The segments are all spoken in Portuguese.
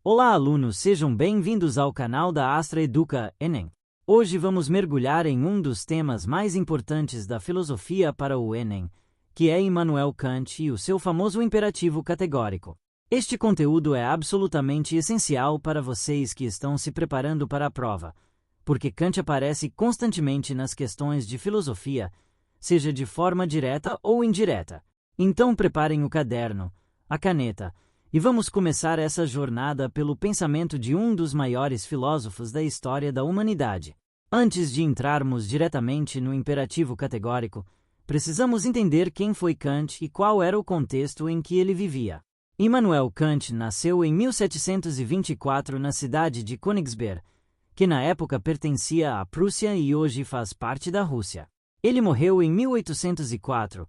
Olá, alunos, sejam bem-vindos ao canal da Astra Educa Enem. Hoje vamos mergulhar em um dos temas mais importantes da filosofia para o Enem, que é Immanuel Kant e o seu famoso imperativo categórico. Este conteúdo é absolutamente essencial para vocês que estão se preparando para a prova, porque Kant aparece constantemente nas questões de filosofia, seja de forma direta ou indireta. Então preparem o caderno, a caneta, e vamos começar essa jornada pelo pensamento de um dos maiores filósofos da história da humanidade. Antes de entrarmos diretamente no imperativo categórico, precisamos entender quem foi Kant e qual era o contexto em que ele vivia. Immanuel Kant nasceu em 1724 na cidade de Königsberg, que na época pertencia à Prússia e hoje faz parte da Rússia. Ele morreu em 1804,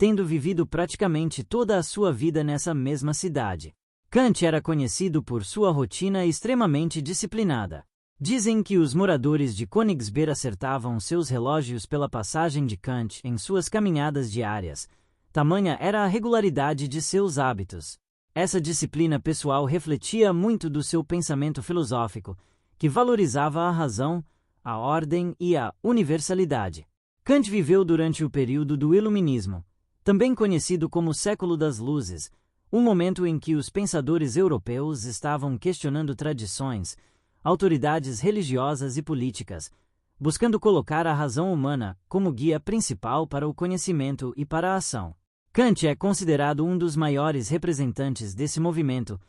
tendo vivido praticamente toda a sua vida nessa mesma cidade. Kant era conhecido por sua rotina extremamente disciplinada. Dizem que os moradores de Königsberg acertavam seus relógios pela passagem de Kant em suas caminhadas diárias. Tamanha era a regularidade de seus hábitos. Essa disciplina pessoal refletia muito do seu pensamento filosófico, que valorizava a razão, a ordem e a universalidade. Kant viveu durante o período do Iluminismo, também conhecido como Século das Luzes, um momento em que os pensadores europeus estavam questionando tradições, autoridades religiosas e políticas, buscando colocar a razão humana como guia principal para o conhecimento e para a ação. Kant é considerado um dos maiores representantes desse movimento,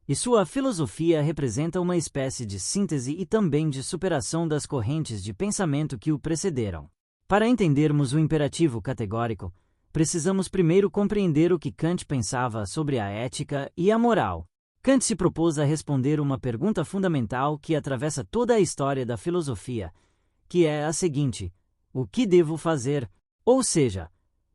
e sua filosofia representa uma espécie de síntese e também de superação das correntes de pensamento que o precederam. Para entendermos o imperativo categórico, precisamos primeiro compreender o que Kant pensava sobre a ética e a moral. Kant se propôs a responder uma pergunta fundamental que atravessa toda a história da filosofia, que é a seguinte: o que devo fazer? Ou seja,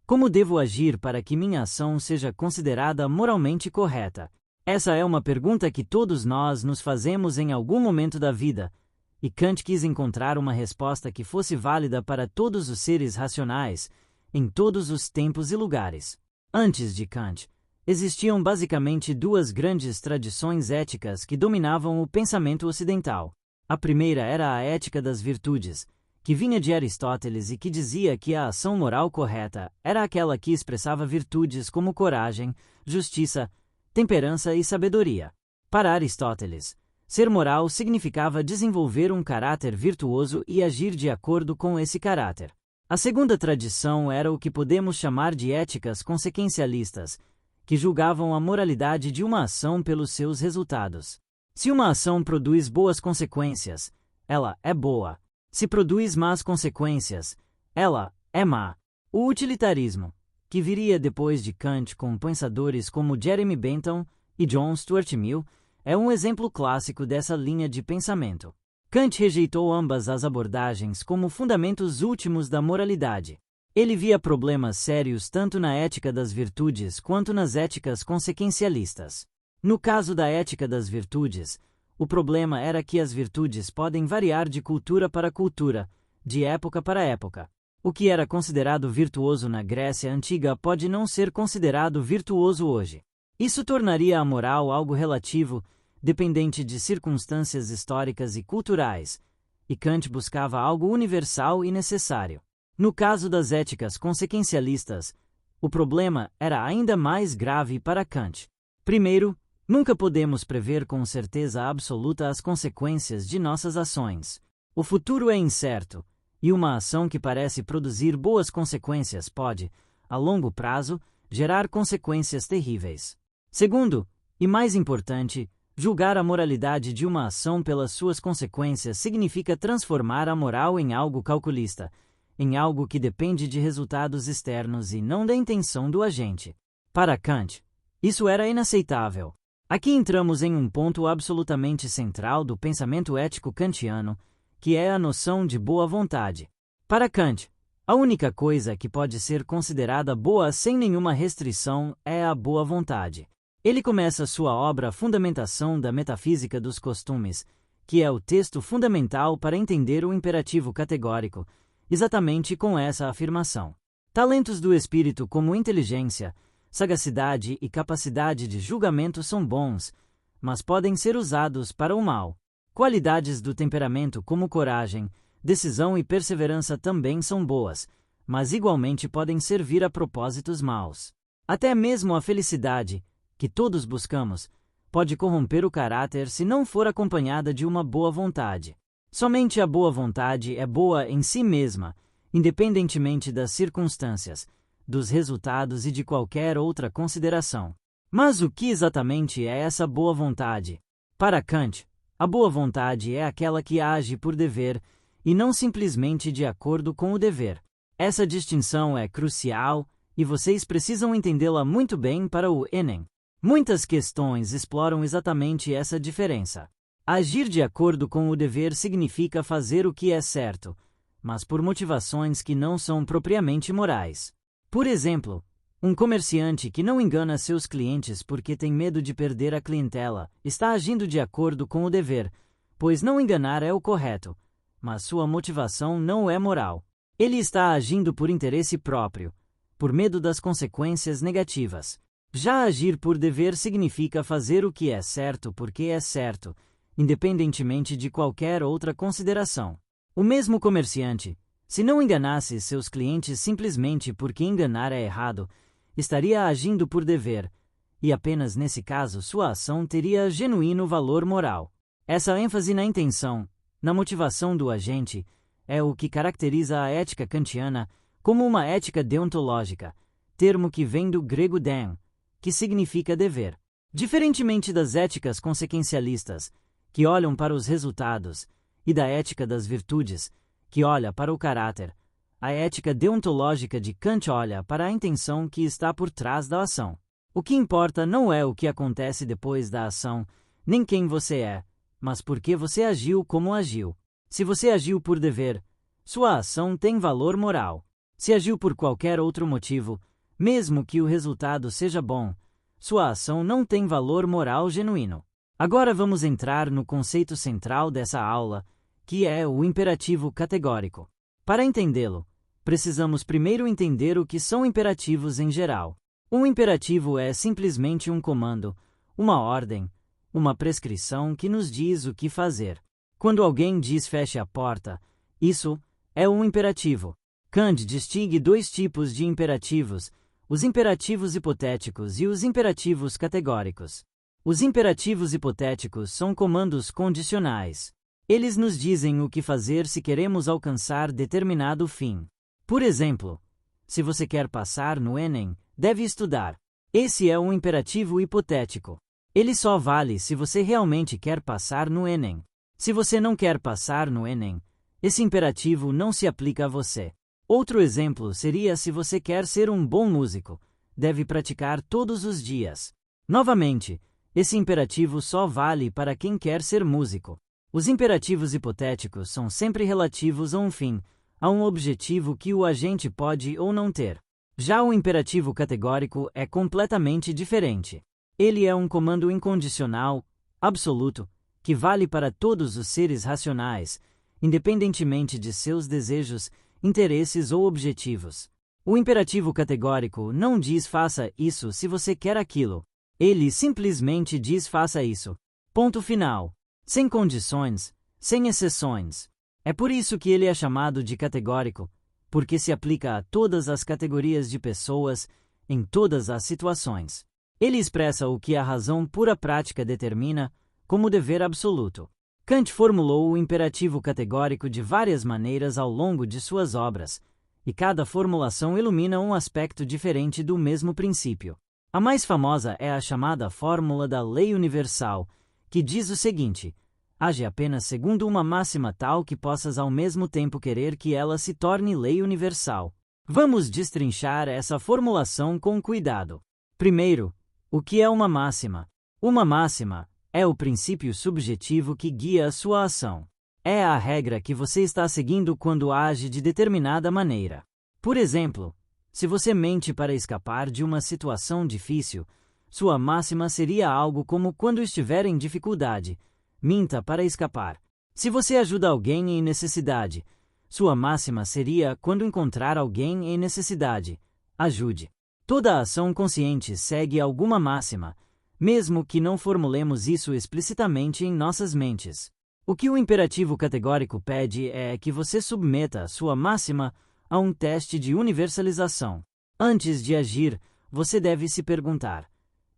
como devo agir para que minha ação seja considerada moralmente correta? Essa é uma pergunta que todos nós nos fazemos em algum momento da vida, e Kant quis encontrar uma resposta que fosse válida para todos os seres racionais, em todos os tempos e lugares. Antes de Kant, existiam basicamente duas grandes tradições éticas que dominavam o pensamento ocidental. A primeira era a ética das virtudes, que vinha de Aristóteles e que dizia que a ação moral correta era aquela que expressava virtudes como coragem, justiça, temperança e sabedoria. Para Aristóteles, ser moral significava desenvolver um caráter virtuoso e agir de acordo com esse caráter. A segunda tradição era o que podemos chamar de éticas consequencialistas, que julgavam a moralidade de uma ação pelos seus resultados. Se uma ação produz boas consequências, ela é boa. Se produz más consequências, ela é má. O utilitarismo, que viria depois de Kant com pensadores como Jeremy Bentham e John Stuart Mill, é um exemplo clássico dessa linha de pensamento. Kant rejeitou ambas as abordagens como fundamentos últimos da moralidade. Ele via problemas sérios tanto na ética das virtudes quanto nas éticas consequencialistas. No caso da ética das virtudes, o problema era que as virtudes podem variar de cultura para cultura, de época para época. O que era considerado virtuoso na Grécia Antiga pode não ser considerado virtuoso hoje. Isso tornaria a moral algo relativo, dependente de circunstâncias históricas e culturais, e Kant buscava algo universal e necessário. No caso das éticas consequencialistas, o problema era ainda mais grave para Kant. Primeiro, nunca podemos prever com certeza absoluta as consequências de nossas ações. O futuro é incerto, e uma ação que parece produzir boas consequências pode, a longo prazo, gerar consequências terríveis. Segundo, e mais importante, julgar a moralidade de uma ação pelas suas consequências significa transformar a moral em algo calculista, em algo que depende de resultados externos e não da intenção do agente. Para Kant, isso era inaceitável. Aqui entramos em um ponto absolutamente central do pensamento ético kantiano, que é a noção de boa vontade. Para Kant, a única coisa que pode ser considerada boa sem nenhuma restrição é a boa vontade. Ele começa sua obra Fundamentação da Metafísica dos Costumes, que é o texto fundamental para entender o imperativo categórico, exatamente com essa afirmação. Talentos do espírito como inteligência, sagacidade e capacidade de julgamento são bons, mas podem ser usados para o mal. Qualidades do temperamento como coragem, decisão e perseverança também são boas, mas igualmente podem servir a propósitos maus. Até mesmo a felicidade, que todos buscamos, pode corromper o caráter se não for acompanhada de uma boa vontade. Somente a boa vontade é boa em si mesma, independentemente das circunstâncias, dos resultados e de qualquer outra consideração. Mas o que exatamente é essa boa vontade? Para Kant, a boa vontade é aquela que age por dever e não simplesmente de acordo com o dever. Essa distinção é crucial e vocês precisam entendê-la muito bem para o Enem. Muitas questões exploram exatamente essa diferença. Agir de acordo com o dever significa fazer o que é certo, mas por motivações que não são propriamente morais. Por exemplo, um comerciante que não engana seus clientes porque tem medo de perder a clientela está agindo de acordo com o dever, pois não enganar é o correto, mas sua motivação não é moral. Ele está agindo por interesse próprio, por medo das consequências negativas. Já agir por dever significa fazer o que é certo porque é certo, independentemente de qualquer outra consideração. O mesmo comerciante, se não enganasse seus clientes simplesmente porque enganar é errado, estaria agindo por dever, e apenas nesse caso sua ação teria genuíno valor moral. Essa ênfase na intenção, na motivação do agente, é o que caracteriza a ética kantiana como uma ética deontológica, termo que vem do grego deon, que significa dever. Diferentemente das éticas consequencialistas, que olham para os resultados, e da ética das virtudes, que olha para o caráter, a ética deontológica de Kant olha para a intenção que está por trás da ação. O que importa não é o que acontece depois da ação, nem quem você é, mas por que você agiu como agiu. Se você agiu por dever, sua ação tem valor moral. Se agiu por qualquer outro motivo, mesmo que o resultado seja bom, sua ação não tem valor moral genuíno. Agora vamos entrar no conceito central dessa aula, que é o imperativo categórico. Para entendê-lo, precisamos primeiro entender o que são imperativos em geral. Um imperativo é simplesmente um comando, uma ordem, uma prescrição que nos diz o que fazer. Quando alguém diz feche a porta, isso é um imperativo. Kant distingue dois tipos de imperativos, os imperativos hipotéticos e os imperativos categóricos. Os imperativos hipotéticos são comandos condicionais. Eles nos dizem o que fazer se queremos alcançar determinado fim. Por exemplo, se você quer passar no Enem, deve estudar. Esse é um imperativo hipotético. Ele só vale se você realmente quer passar no Enem. Se você não quer passar no Enem, esse imperativo não se aplica a você. Outro exemplo seria se você quer ser um bom músico, deve praticar todos os dias. Novamente, esse imperativo só vale para quem quer ser músico. Os imperativos hipotéticos são sempre relativos a um fim, a um objetivo que o agente pode ou não ter. Já o imperativo categórico é completamente diferente. Ele é um comando incondicional, absoluto, que vale para todos os seres racionais, independentemente de seus desejos, interesses ou objetivos. O imperativo categórico não diz faça isso se você quer aquilo. Ele simplesmente diz faça isso. Ponto final. Sem condições, sem exceções. É por isso que ele é chamado de categórico, porque se aplica a todas as categorias de pessoas, em todas as situações. Ele expressa o que a razão pura prática determina como dever absoluto. Kant formulou o imperativo categórico de várias maneiras ao longo de suas obras, e cada formulação ilumina um aspecto diferente do mesmo princípio. A mais famosa é a chamada fórmula da lei universal, que diz o seguinte: age apenas segundo uma máxima tal que possas ao mesmo tempo querer que ela se torne lei universal. Vamos destrinchar essa formulação com cuidado. Primeiro, o que é uma máxima? Uma máxima é o princípio subjetivo que guia a sua ação. É a regra que você está seguindo quando age de determinada maneira. Por exemplo, se você mente para escapar de uma situação difícil, sua máxima seria algo como quando estiver em dificuldade, minta para escapar. Se você ajuda alguém em necessidade, sua máxima seria quando encontrar alguém em necessidade, ajude. Toda ação consciente segue alguma máxima, mesmo que não formulemos isso explicitamente em nossas mentes. O que o imperativo categórico pede é que você submeta a sua máxima a um teste de universalização. Antes de agir, você deve se perguntar: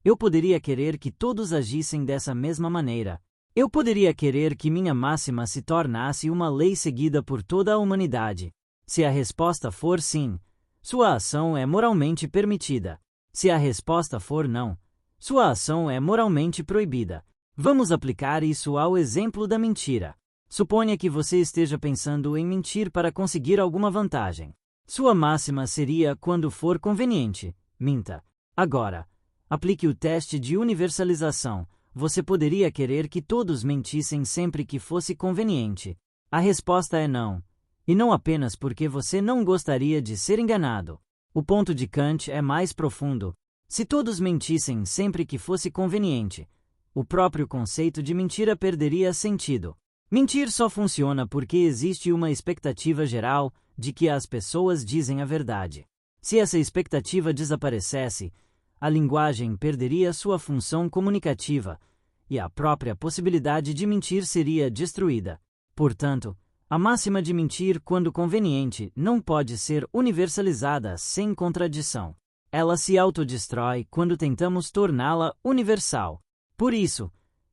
eu poderia querer que todos agissem dessa mesma maneira? Eu poderia querer que minha máxima se tornasse uma lei seguida por toda a humanidade? Se a resposta for sim, sua ação é moralmente permitida. Se a resposta for não, sua ação é moralmente proibida. Vamos aplicar isso ao exemplo da mentira. Suponha que você esteja pensando em mentir para conseguir alguma vantagem. Sua máxima seria: quando for conveniente, minta. Agora, aplique o teste de universalização. Você poderia querer que todos mentissem sempre que fosse conveniente. A resposta é não. E não apenas porque você não gostaria de ser enganado. O ponto de Kant é mais profundo. Se todos mentissem sempre que fosse conveniente, o próprio conceito de mentira perderia sentido. Mentir só funciona porque existe uma expectativa geral de que as pessoas dizem a verdade. Se essa expectativa desaparecesse, a linguagem perderia sua função comunicativa e a própria possibilidade de mentir seria destruída. Portanto, a máxima de mentir quando conveniente não pode ser universalizada sem contradição. Ela se autodestrói quando tentamos torná-la universal. Por isso,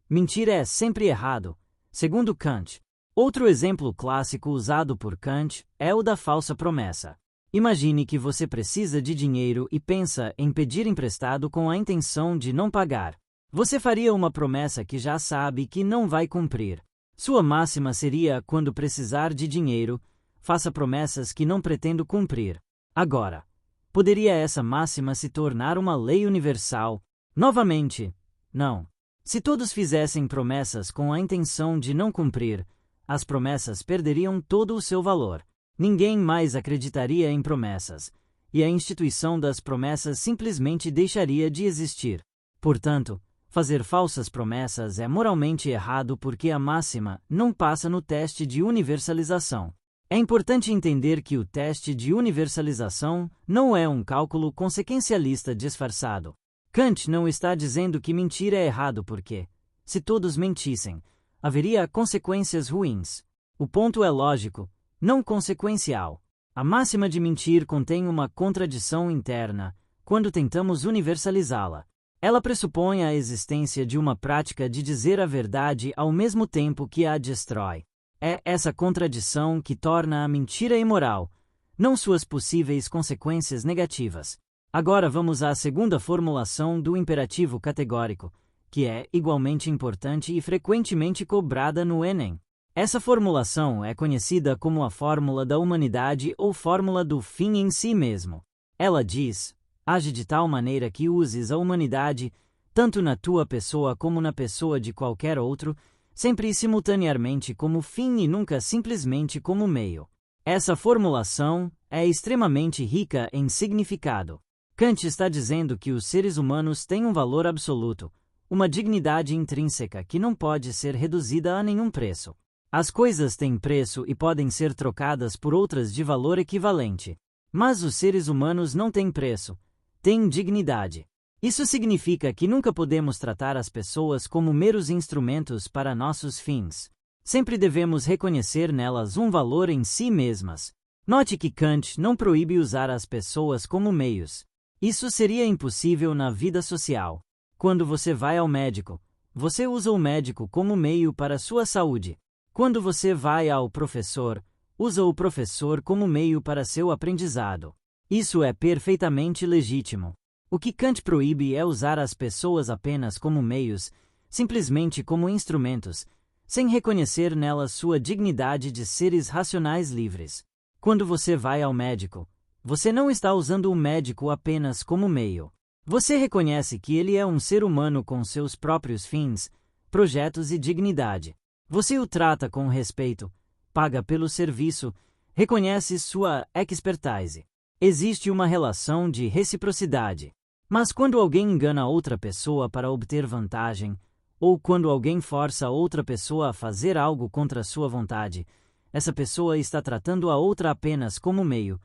mentir é sempre errado, segundo Kant. Outro exemplo clássico usado por Kant é o da falsa promessa. Imagine que você precisa de dinheiro e pensa em pedir emprestado com a intenção de não pagar. Você faria uma promessa que já sabe que não vai cumprir. Sua máxima seria: quando precisar de dinheiro, faça promessas que não pretendo cumprir. Agora, poderia essa máxima se tornar uma lei universal? Novamente, não. Se todos fizessem promessas com a intenção de não cumprir, as promessas perderiam todo o seu valor. Ninguém mais acreditaria em promessas, e a instituição das promessas simplesmente deixaria de existir. Portanto, fazer falsas promessas é moralmente errado porque a máxima não passa no teste de universalização. É importante entender que o teste de universalização não é um cálculo consequencialista disfarçado. Kant não está dizendo que mentir é errado porque, se todos mentissem, haveria consequências ruins. O ponto é lógico, não consequencial. A máxima de mentir contém uma contradição interna quando tentamos universalizá-la. Ela pressupõe a existência de uma prática de dizer a verdade ao mesmo tempo que a destrói. É essa contradição que torna a mentira imoral, não suas possíveis consequências negativas. Agora vamos à segunda formulação do imperativo categórico, que é igualmente importante e frequentemente cobrada no Enem. Essa formulação é conhecida como a fórmula da humanidade ou fórmula do fim em si mesmo. Ela diz: age de tal maneira que uses a humanidade, tanto na tua pessoa como na pessoa de qualquer outro, sempre e simultaneamente como fim e nunca simplesmente como meio. Essa formulação é extremamente rica em significado. Kant está dizendo que os seres humanos têm um valor absoluto, uma dignidade intrínseca que não pode ser reduzida a nenhum preço. As coisas têm preço e podem ser trocadas por outras de valor equivalente. Mas os seres humanos não têm preço, têm dignidade. Isso significa que nunca podemos tratar as pessoas como meros instrumentos para nossos fins. Sempre devemos reconhecer nelas um valor em si mesmas. Note que Kant não proíbe usar as pessoas como meios. Isso seria impossível na vida social. Quando você vai ao médico, você usa o médico como meio para sua saúde. Quando você vai ao professor, usa o professor como meio para seu aprendizado. Isso é perfeitamente legítimo. O que Kant proíbe é usar as pessoas apenas como meios, simplesmente como instrumentos, sem reconhecer nelas sua dignidade de seres racionais livres. Quando você vai ao médico, você não está usando o médico apenas como meio. Você reconhece que ele é um ser humano com seus próprios fins, projetos e dignidade. Você o trata com respeito, paga pelo serviço, reconhece sua expertise. Existe uma relação de reciprocidade. Mas quando alguém engana outra pessoa para obter vantagem, ou quando alguém força outra pessoa a fazer algo contra sua vontade, essa pessoa está tratando a outra apenas como meio,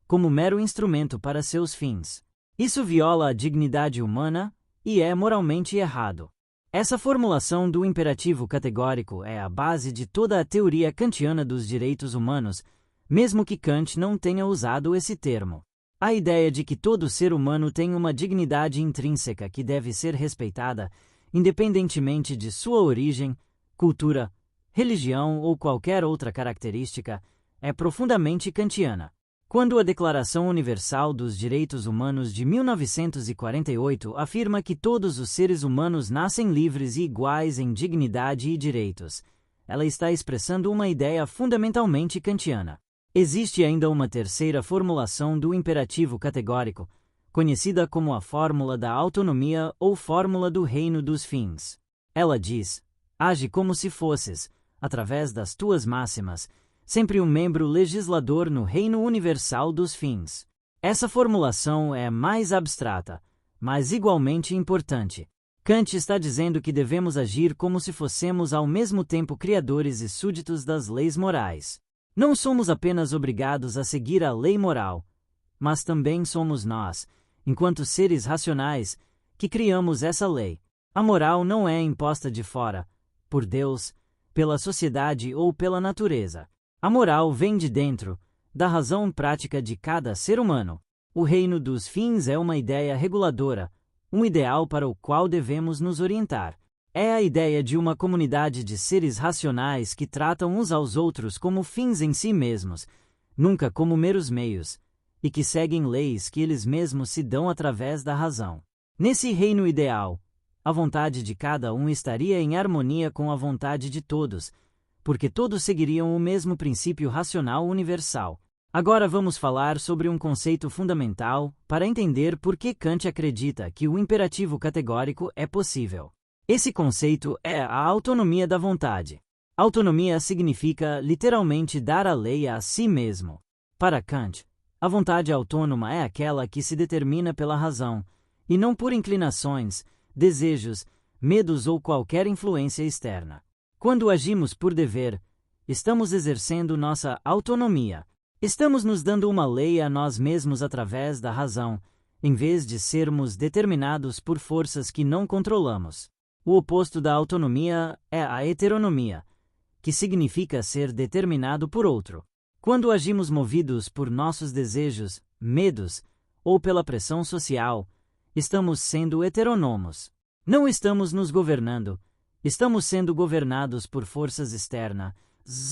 como mero instrumento para seus fins. Isso viola a dignidade humana e é moralmente errado. Essa formulação do imperativo categórico é a base de toda a teoria kantiana dos direitos humanos, mesmo que Kant não tenha usado esse termo. A ideia de que todo ser humano tem uma dignidade intrínseca que deve ser respeitada, independentemente de sua origem, cultura, religião ou qualquer outra característica, é profundamente kantiana. Quando a Declaração Universal dos Direitos Humanos de 1948 afirma que todos os seres humanos nascem livres e iguais em dignidade e direitos, ela está expressando uma ideia fundamentalmente kantiana. Existe ainda uma terceira formulação do imperativo categórico, conhecida como a fórmula da autonomia ou fórmula do reino dos fins. Ela diz: age como se fosses, através das tuas máximas, sempre um membro legislador no reino universal dos fins. Essa formulação é mais abstrata, mas igualmente importante. Kant está dizendo que devemos agir como se fossemos ao mesmo tempo criadores e súditos das leis morais. Não somos apenas obrigados a seguir a lei moral, mas também somos nós, enquanto seres racionais, que criamos essa lei. A moral não é imposta de fora, por Deus, pela sociedade ou pela natureza. A moral vem de dentro, da razão prática de cada ser humano. O reino dos fins é uma ideia reguladora, um ideal para o qual devemos nos orientar. É a ideia de uma comunidade de seres racionais que tratam uns aos outros como fins em si mesmos, nunca como meros meios, e que seguem leis que eles mesmos se dão através da razão. Nesse reino ideal, a vontade de cada um estaria em harmonia com a vontade de todos, porque todos seguiriam o mesmo princípio racional universal. Agora vamos falar sobre um conceito fundamental para entender por que Kant acredita que o imperativo categórico é possível. Esse conceito é a autonomia da vontade. Autonomia significa literalmente dar a lei a si mesmo. Para Kant, a vontade autônoma é aquela que se determina pela razão, e não por inclinações, desejos, medos ou qualquer influência externa. Quando agimos por dever, estamos exercendo nossa autonomia. Estamos nos dando uma lei a nós mesmos através da razão, em vez de sermos determinados por forças que não controlamos. O oposto da autonomia é a heteronomia, que significa ser determinado por outro. Quando agimos movidos por nossos desejos, medos ou pela pressão social, estamos sendo heterônomos. Não estamos nos governando, estamos sendo governados por forças externas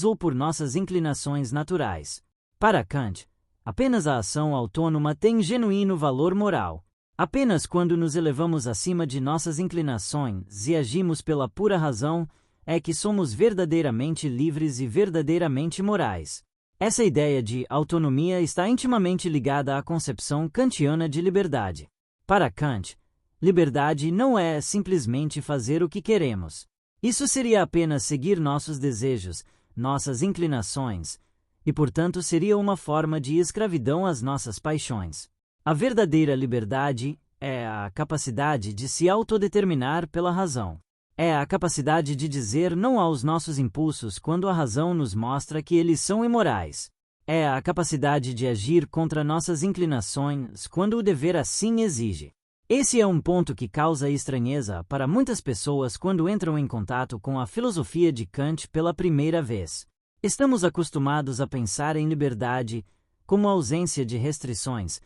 ou por nossas inclinações naturais. Para Kant, apenas a ação autônoma tem genuíno valor moral. Apenas quando nos elevamos acima de nossas inclinações e agimos pela pura razão é que somos verdadeiramente livres e verdadeiramente morais. Essa ideia de autonomia está intimamente ligada à concepção kantiana de liberdade. Para Kant, liberdade não é simplesmente fazer o que queremos. Isso seria apenas seguir nossos desejos, nossas inclinações, e portanto seria uma forma de escravidão às nossas paixões. A verdadeira liberdade é a capacidade de se autodeterminar pela razão. É a capacidade de dizer não aos nossos impulsos quando a razão nos mostra que eles são imorais. É a capacidade de agir contra nossas inclinações quando o dever assim exige. Esse é um ponto que causa estranheza para muitas pessoas quando entram em contato com a filosofia de Kant pela primeira vez. Estamos acostumados a pensar em liberdade como ausência de restrições,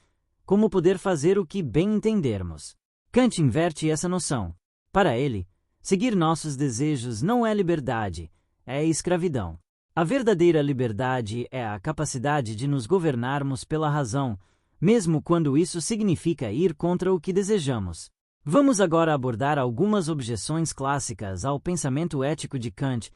como poder fazer o que bem entendermos. Kant inverte essa noção. Para ele, seguir nossos desejos não é liberdade, é escravidão. A verdadeira liberdade é a capacidade de nos governarmos pela razão, mesmo quando isso significa ir contra o que desejamos. Vamos agora abordar algumas objeções clássicas ao pensamento ético de Kant,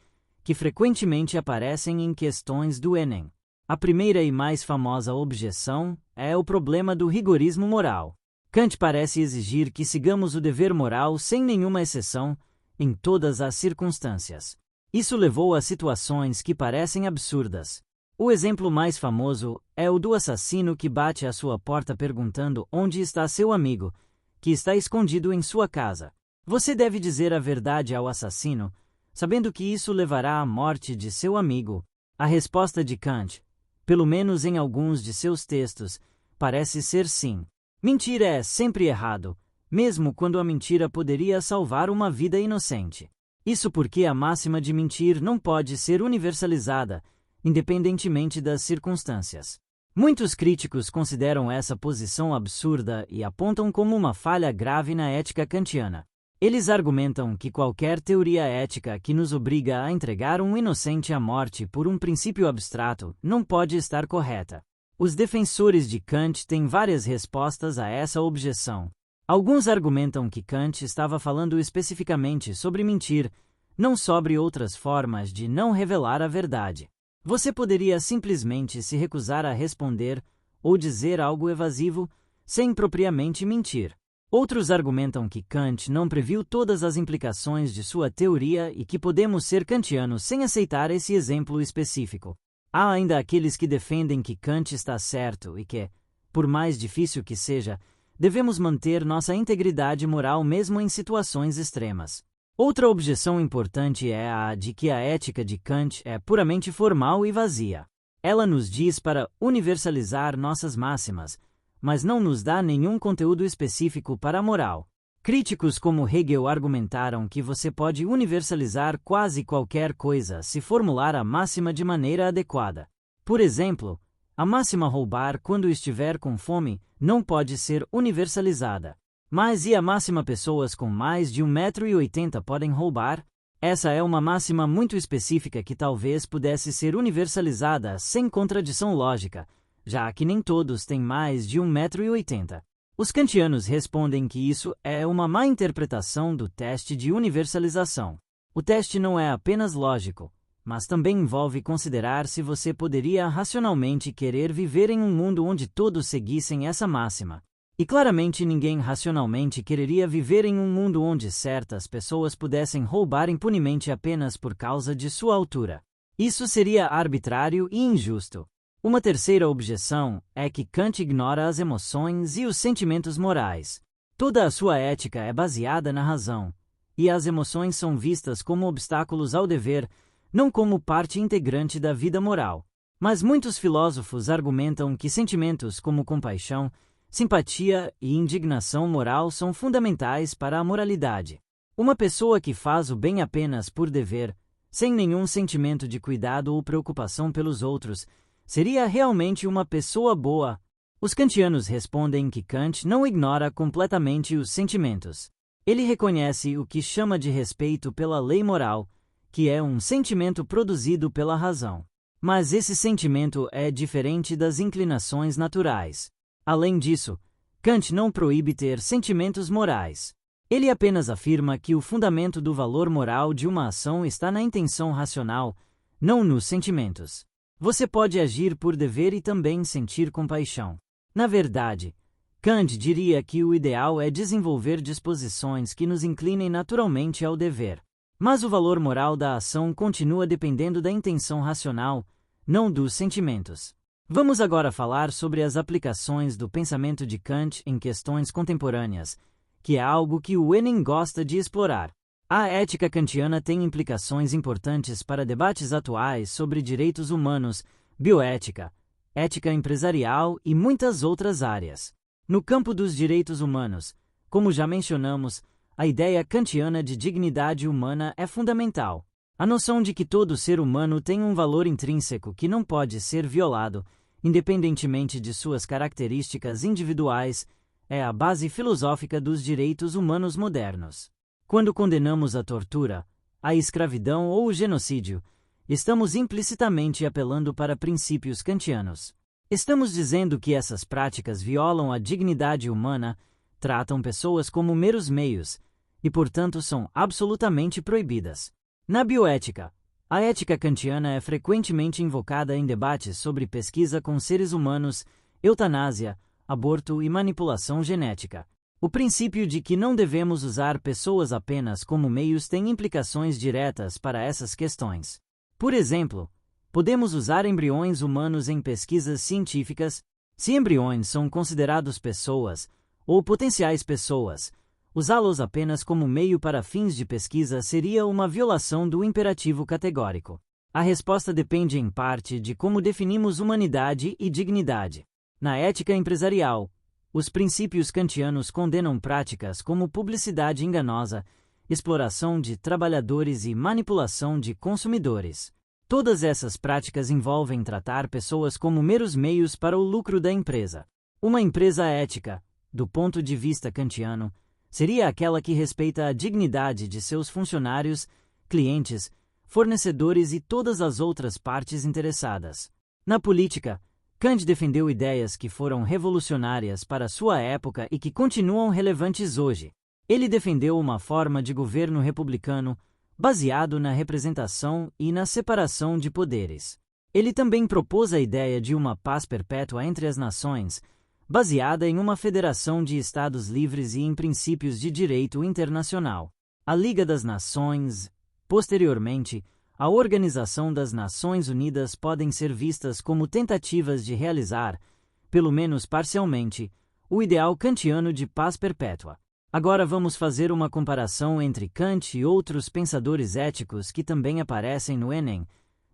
que frequentemente aparecem em questões do Enem. A primeira e mais famosa objeção é o problema do rigorismo moral. Kant parece exigir que sigamos o dever moral sem nenhuma exceção, em todas as circunstâncias. Isso levou a situações que parecem absurdas. O exemplo mais famoso é o do assassino que bate à sua porta perguntando onde está seu amigo, que está escondido em sua casa. Você deve dizer a verdade ao assassino, sabendo que isso levará à morte de seu amigo. A resposta de Kant, pelo menos em alguns de seus textos, parece ser sim. Mentir é sempre errado, mesmo quando a mentira poderia salvar uma vida inocente. Isso porque a máxima de mentir não pode ser universalizada, independentemente das circunstâncias. Muitos críticos consideram essa posição absurda e apontam como uma falha grave na ética kantiana. Eles argumentam que qualquer teoria ética que nos obriga a entregar um inocente à morte por um princípio abstrato não pode estar correta. Os defensores de Kant têm várias respostas a essa objeção. Alguns argumentam que Kant estava falando especificamente sobre mentir, não sobre outras formas de não revelar a verdade. Você poderia simplesmente se recusar a responder ou dizer algo evasivo, sem propriamente mentir. Outros argumentam que Kant não previu todas as implicações de sua teoria e que podemos ser kantianos sem aceitar esse exemplo específico. Há ainda aqueles que defendem que Kant está certo e que, por mais difícil que seja, devemos manter nossa integridade moral mesmo em situações extremas. Outra objeção importante é a de que a ética de Kant é puramente formal e vazia. Ela nos diz para universalizar nossas máximas, mas não nos dá nenhum conteúdo específico para a moral. Críticos como Hegel argumentaram que você pode universalizar quase qualquer coisa se formular a máxima de maneira adequada. Por exemplo, a máxima roubar quando estiver com fome não pode ser universalizada. Mas e a máxima pessoas com mais de 1,80 m podem roubar? Essa é uma máxima muito específica que talvez pudesse ser universalizada sem contradição lógica, já que nem todos têm mais de 1,80 m. Os kantianos respondem que isso é uma má interpretação do teste de universalização. O teste não é apenas lógico, mas também envolve considerar se você poderia racionalmente querer viver em um mundo onde todos seguissem essa máxima. E claramente ninguém racionalmente quereria viver em um mundo onde certas pessoas pudessem roubar impunemente apenas por causa de sua altura. Isso seria arbitrário e injusto. Uma terceira objeção é que Kant ignora as emoções e os sentimentos morais. Toda a sua ética é baseada na razão, e as emoções são vistas como obstáculos ao dever, não como parte integrante da vida moral. Mas muitos filósofos argumentam que sentimentos como compaixão, simpatia e indignação moral são fundamentais para a moralidade. Uma pessoa que faz o bem apenas por dever, sem nenhum sentimento de cuidado ou preocupação pelos outros, seria realmente uma pessoa boa. Os kantianos respondem que Kant não ignora completamente os sentimentos. Ele reconhece o que chama de respeito pela lei moral, que é um sentimento produzido pela razão. Mas esse sentimento é diferente das inclinações naturais. Além disso, Kant não proíbe ter sentimentos morais. Ele apenas afirma que o fundamento do valor moral de uma ação está na intenção racional, não nos sentimentos. Você pode agir por dever e também sentir compaixão. Na verdade, Kant diria que o ideal é desenvolver disposições que nos inclinem naturalmente ao dever. Mas o valor moral da ação continua dependendo da intenção racional, não dos sentimentos. Vamos agora falar sobre as aplicações do pensamento de Kant em questões contemporâneas, que é algo que o Enem gosta de explorar. A ética kantiana tem implicações importantes para debates atuais sobre direitos humanos, bioética, ética empresarial e muitas outras áreas. No campo dos direitos humanos, como já mencionamos, a ideia kantiana de dignidade humana é fundamental. A noção de que todo ser humano tem um valor intrínseco que não pode ser violado, independentemente de suas características individuais, é a base filosófica dos direitos humanos modernos. Quando condenamos a tortura, a escravidão ou o genocídio, estamos implicitamente apelando para princípios kantianos. Estamos dizendo que essas práticas violam a dignidade humana, tratam pessoas como meros meios e, portanto, são absolutamente proibidas. Na bioética, a ética kantiana é frequentemente invocada em debates sobre pesquisa com seres humanos, eutanásia, aborto e manipulação genética. O princípio de que não devemos usar pessoas apenas como meios tem implicações diretas para essas questões. Por exemplo, podemos usar embriões humanos em pesquisas científicas, se embriões são considerados pessoas, ou potenciais pessoas. Usá-los apenas como meio para fins de pesquisa seria uma violação do imperativo categórico. A resposta depende em parte de como definimos humanidade e dignidade. Na ética empresarial, Os princípios kantianos condenam práticas como publicidade enganosa, exploração de trabalhadores e manipulação de consumidores. Todas essas práticas envolvem tratar pessoas como meros meios para o lucro da empresa. Uma empresa ética, do ponto de vista kantiano, seria aquela que respeita a dignidade de seus funcionários, clientes, fornecedores e todas as outras partes interessadas. Na política, Kant defendeu ideias que foram revolucionárias para sua época e que continuam relevantes hoje. Ele defendeu uma forma de governo republicano baseado na representação e na separação de poderes. Ele também propôs a ideia de uma paz perpétua entre as nações, baseada em uma federação de estados livres e em princípios de direito internacional. A Liga das Nações, posteriormente, a Organização das Nações Unidas podem ser vistas como tentativas de realizar, pelo menos parcialmente, o ideal kantiano de paz perpétua. Agora vamos fazer uma comparação entre Kant e outros pensadores éticos que também aparecem no Enem,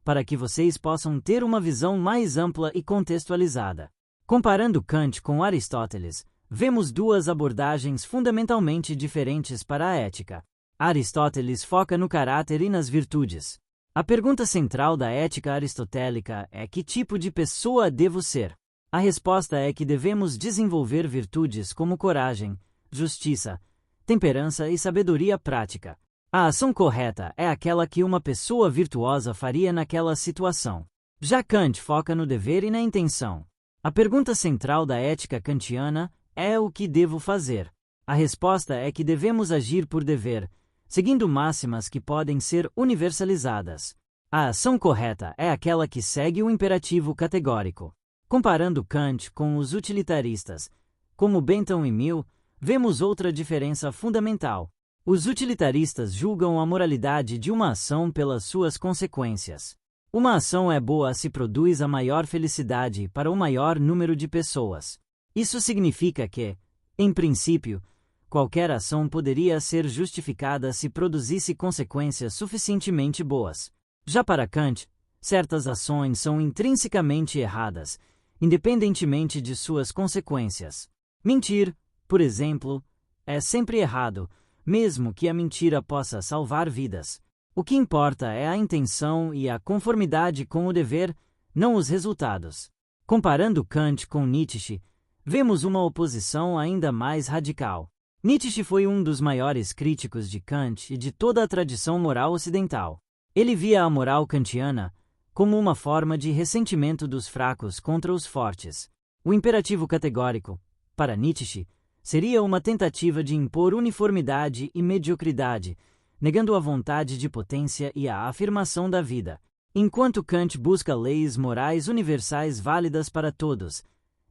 para que vocês possam ter uma visão mais ampla e contextualizada. Comparando Kant com Aristóteles, vemos duas abordagens fundamentalmente diferentes para a ética. Aristóteles foca no caráter e nas virtudes. A pergunta central da ética aristotélica é: que tipo de pessoa devo ser? A resposta é que devemos desenvolver virtudes como coragem, justiça, temperança e sabedoria prática. A ação correta é aquela que uma pessoa virtuosa faria naquela situação. Já Kant foca no dever e na intenção. A pergunta central da ética kantiana é: o que devo fazer? A resposta é que devemos agir por dever, seguindo máximas que podem ser universalizadas. A ação correta é aquela que segue o imperativo categórico. Comparando Kant com os utilitaristas, como Bentham e Mill, vemos outra diferença fundamental. Os utilitaristas julgam a moralidade de uma ação pelas suas consequências. Uma ação é boa se produz a maior felicidade para o maior número de pessoas. Isso significa que, em princípio, qualquer ação poderia ser justificada se produzisse consequências suficientemente boas. Já para Kant, certas ações são intrinsecamente erradas, independentemente de suas consequências. Mentir, por exemplo, é sempre errado, mesmo que a mentira possa salvar vidas. O que importa é a intenção e a conformidade com o dever, não os resultados. Comparando Kant com Nietzsche, vemos uma oposição ainda mais radical. Nietzsche foi um dos maiores críticos de Kant e de toda a tradição moral ocidental. Ele via a moral kantiana como uma forma de ressentimento dos fracos contra os fortes. O imperativo categórico, para Nietzsche, seria uma tentativa de impor uniformidade e mediocridade, negando a vontade de potência e a afirmação da vida. Enquanto Kant busca leis morais universais válidas para todos,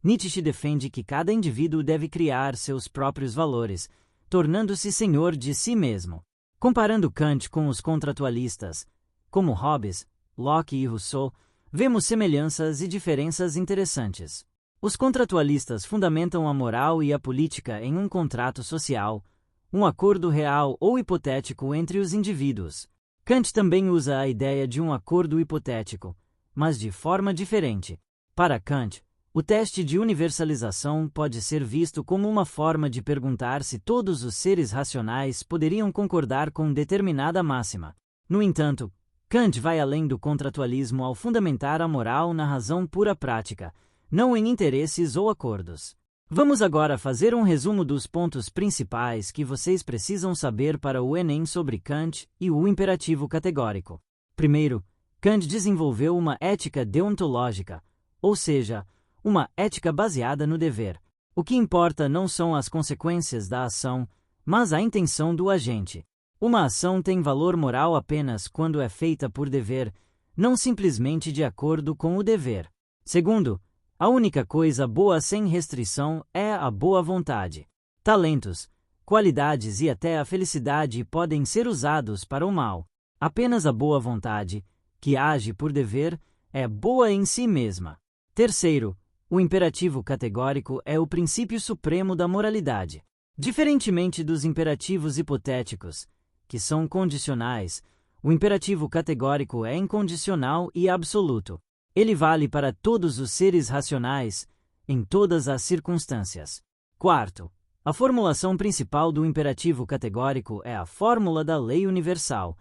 Nietzsche defende que cada indivíduo deve criar seus próprios valores, tornando-se senhor de si mesmo. Comparando Kant com os contratualistas, como Hobbes, Locke e Rousseau, vemos semelhanças e diferenças interessantes. Os contratualistas fundamentam a moral e a política em um contrato social, um acordo real ou hipotético entre os indivíduos. Kant também usa a ideia de um acordo hipotético, mas de forma diferente. Para Kant, o teste de universalização pode ser visto como uma forma de perguntar se todos os seres racionais poderiam concordar com determinada máxima. No entanto, Kant vai além do contratualismo ao fundamentar a moral na razão pura prática, não em interesses ou acordos. Vamos agora fazer um resumo dos pontos principais que vocês precisam saber para o Enem sobre Kant e o imperativo categórico. Primeiro, Kant desenvolveu uma ética deontológica, ou seja, uma ética baseada no dever. O que importa não são as consequências da ação, mas a intenção do agente. Uma ação tem valor moral apenas quando é feita por dever, não simplesmente de acordo com o dever. Segundo, a única coisa boa sem restrição é a boa vontade. Talentos, qualidades e até a felicidade podem ser usados para o mal. Apenas a boa vontade, que age por dever, é boa em si mesma. Terceiro, o imperativo categórico é o princípio supremo da moralidade. Diferentemente dos imperativos hipotéticos, que são condicionais, o imperativo categórico é incondicional e absoluto. Ele vale para todos os seres racionais, em todas as circunstâncias. Quarto, a formulação principal do imperativo categórico é a fórmula da lei universal.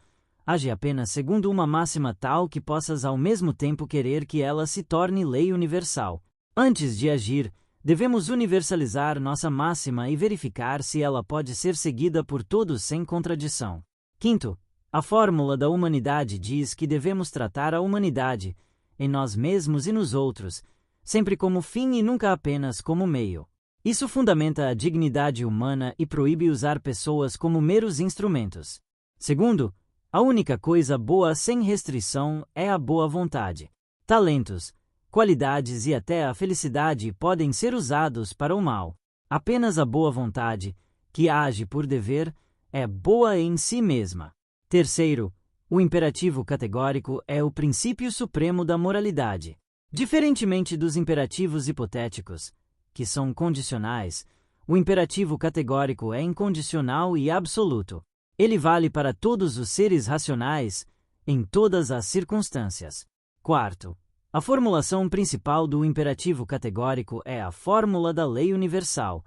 Age apenas segundo uma máxima tal que possas ao mesmo tempo querer que ela se torne lei universal. Antes de agir, devemos universalizar nossa máxima e verificar se ela pode ser seguida por todos sem contradição. Quinto, a fórmula da humanidade diz que devemos tratar a humanidade, em nós mesmos e nos outros, sempre como fim e nunca apenas como meio. Isso fundamenta a dignidade humana e proíbe usar pessoas como meros instrumentos. Segundo, a única coisa boa sem restrição é a boa vontade. Talentos, qualidades e até a felicidade podem ser usados para o mal. Apenas a boa vontade, que age por dever, é boa em si mesma. Terceiro, o imperativo categórico é o princípio supremo da moralidade. Diferentemente dos imperativos hipotéticos, que são condicionais, o imperativo categórico é incondicional e absoluto. Ele vale para todos os seres racionais, em todas as circunstâncias. Quarto, a formulação principal do imperativo categórico é a fórmula da lei universal.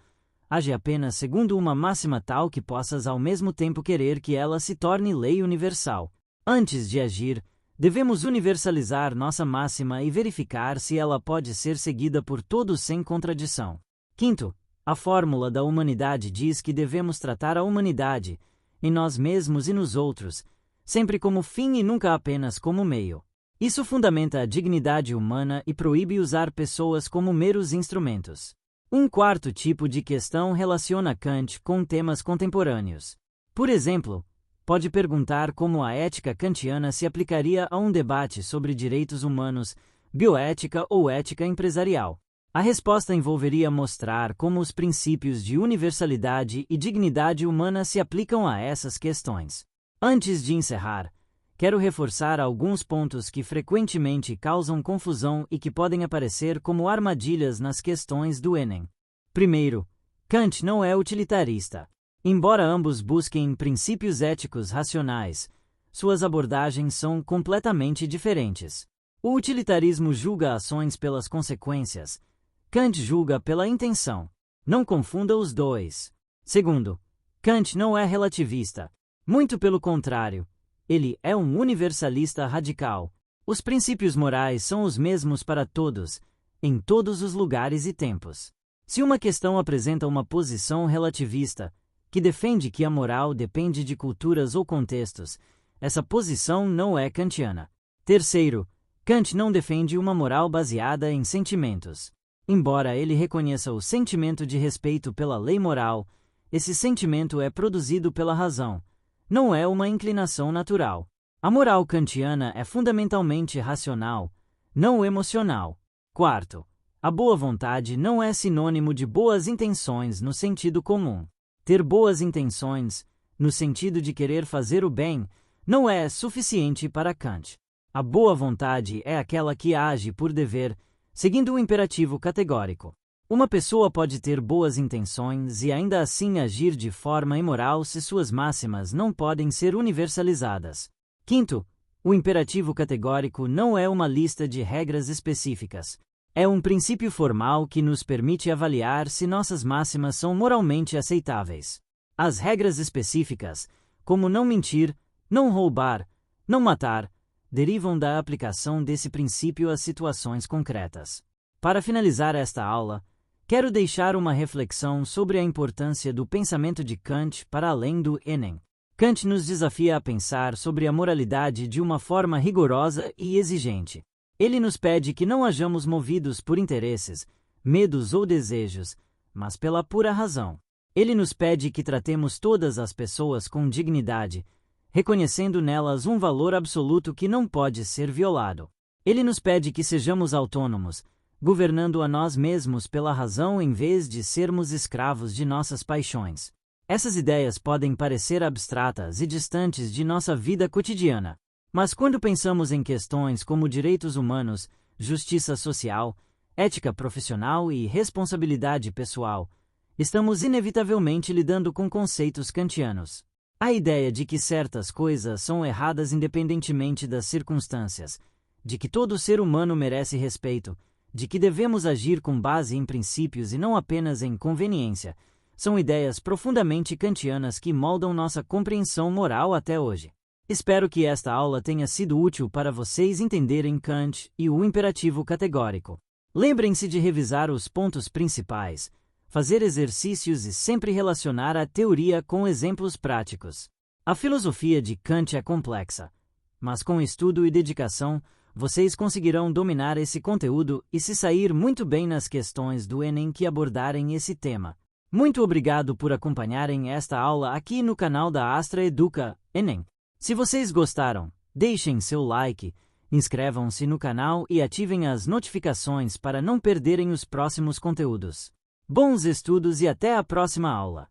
Age apenas segundo uma máxima tal que possas ao mesmo tempo querer que ela se torne lei universal. Antes de agir, devemos universalizar nossa máxima e verificar se ela pode ser seguida por todos sem contradição. Quinto, a fórmula da humanidade diz que devemos tratar a humanidade, em nós mesmos e nos outros, sempre como fim e nunca apenas como meio. Isso fundamenta a dignidade humana e proíbe usar pessoas como meros instrumentos. Um quarto tipo de questão relaciona Kant com temas contemporâneos. Por exemplo, pode perguntar como a ética kantiana se aplicaria a um debate sobre direitos humanos, bioética ou ética empresarial. A resposta envolveria mostrar como os princípios de universalidade e dignidade humana se aplicam a essas questões. Antes de encerrar, quero reforçar alguns pontos que frequentemente causam confusão e que podem aparecer como armadilhas nas questões do Enem. Primeiro, Kant não é utilitarista. Embora ambos busquem princípios éticos racionais, suas abordagens são completamente diferentes. O utilitarismo julga ações pelas consequências, Kant julga pela intenção. Não confunda os dois. Segundo, Kant não é relativista. Muito pelo contrário, ele é um universalista radical. Os princípios morais são os mesmos para todos, em todos os lugares e tempos. Se uma questão apresenta uma posição relativista, que defende que a moral depende de culturas ou contextos, essa posição não é kantiana. Terceiro, Kant não defende uma moral baseada em sentimentos. Embora ele reconheça o sentimento de respeito pela lei moral, esse sentimento é produzido pela razão, não é uma inclinação natural. A moral kantiana é fundamentalmente racional, não emocional. Quarto, a boa vontade não é sinônimo de boas intenções no sentido comum. Ter boas intenções, no sentido de querer fazer o bem, não é suficiente para Kant. A boa vontade é aquela que age por dever, seguindo o imperativo categórico. Uma pessoa pode ter boas intenções e ainda assim agir de forma imoral se suas máximas não podem ser universalizadas. Quinto, o imperativo categórico não é uma lista de regras específicas. É um princípio formal que nos permite avaliar se nossas máximas são moralmente aceitáveis. As regras específicas, como não mentir, não roubar, não matar, derivam da aplicação desse princípio às situações concretas. Para finalizar esta aula, quero deixar uma reflexão sobre a importância do pensamento de Kant para além do Enem. Kant nos desafia a pensar sobre a moralidade de uma forma rigorosa e exigente. Ele nos pede que não hajamos movidos por interesses, medos ou desejos, mas pela pura razão. Ele nos pede que tratemos todas as pessoas com dignidade, reconhecendo nelas um valor absoluto que não pode ser violado. Ele nos pede que sejamos autônomos, governando a nós mesmos pela razão em vez de sermos escravos de nossas paixões. Essas ideias podem parecer abstratas e distantes de nossa vida cotidiana, mas quando pensamos em questões como direitos humanos, justiça social, ética profissional e responsabilidade pessoal, estamos inevitavelmente lidando com conceitos kantianos. A ideia de que certas coisas são erradas independentemente das circunstâncias, de que todo ser humano merece respeito, de que devemos agir com base em princípios e não apenas em conveniência, são ideias profundamente kantianas que moldam nossa compreensão moral até hoje. Espero que esta aula tenha sido útil para vocês entenderem Kant e o imperativo categórico. Lembrem-se de revisar os pontos principais, fazer exercícios e sempre relacionar a teoria com exemplos práticos. A filosofia de Kant é complexa, mas com estudo e dedicação, vocês conseguirão dominar esse conteúdo e se sair muito bem nas questões do Enem que abordarem esse tema. Muito obrigado por acompanharem esta aula aqui no canal da Astra Educa Enem. Se vocês gostaram, deixem seu like, inscrevam-se no canal e ativem as notificações para não perderem os próximos conteúdos. Bons estudos e até a próxima aula!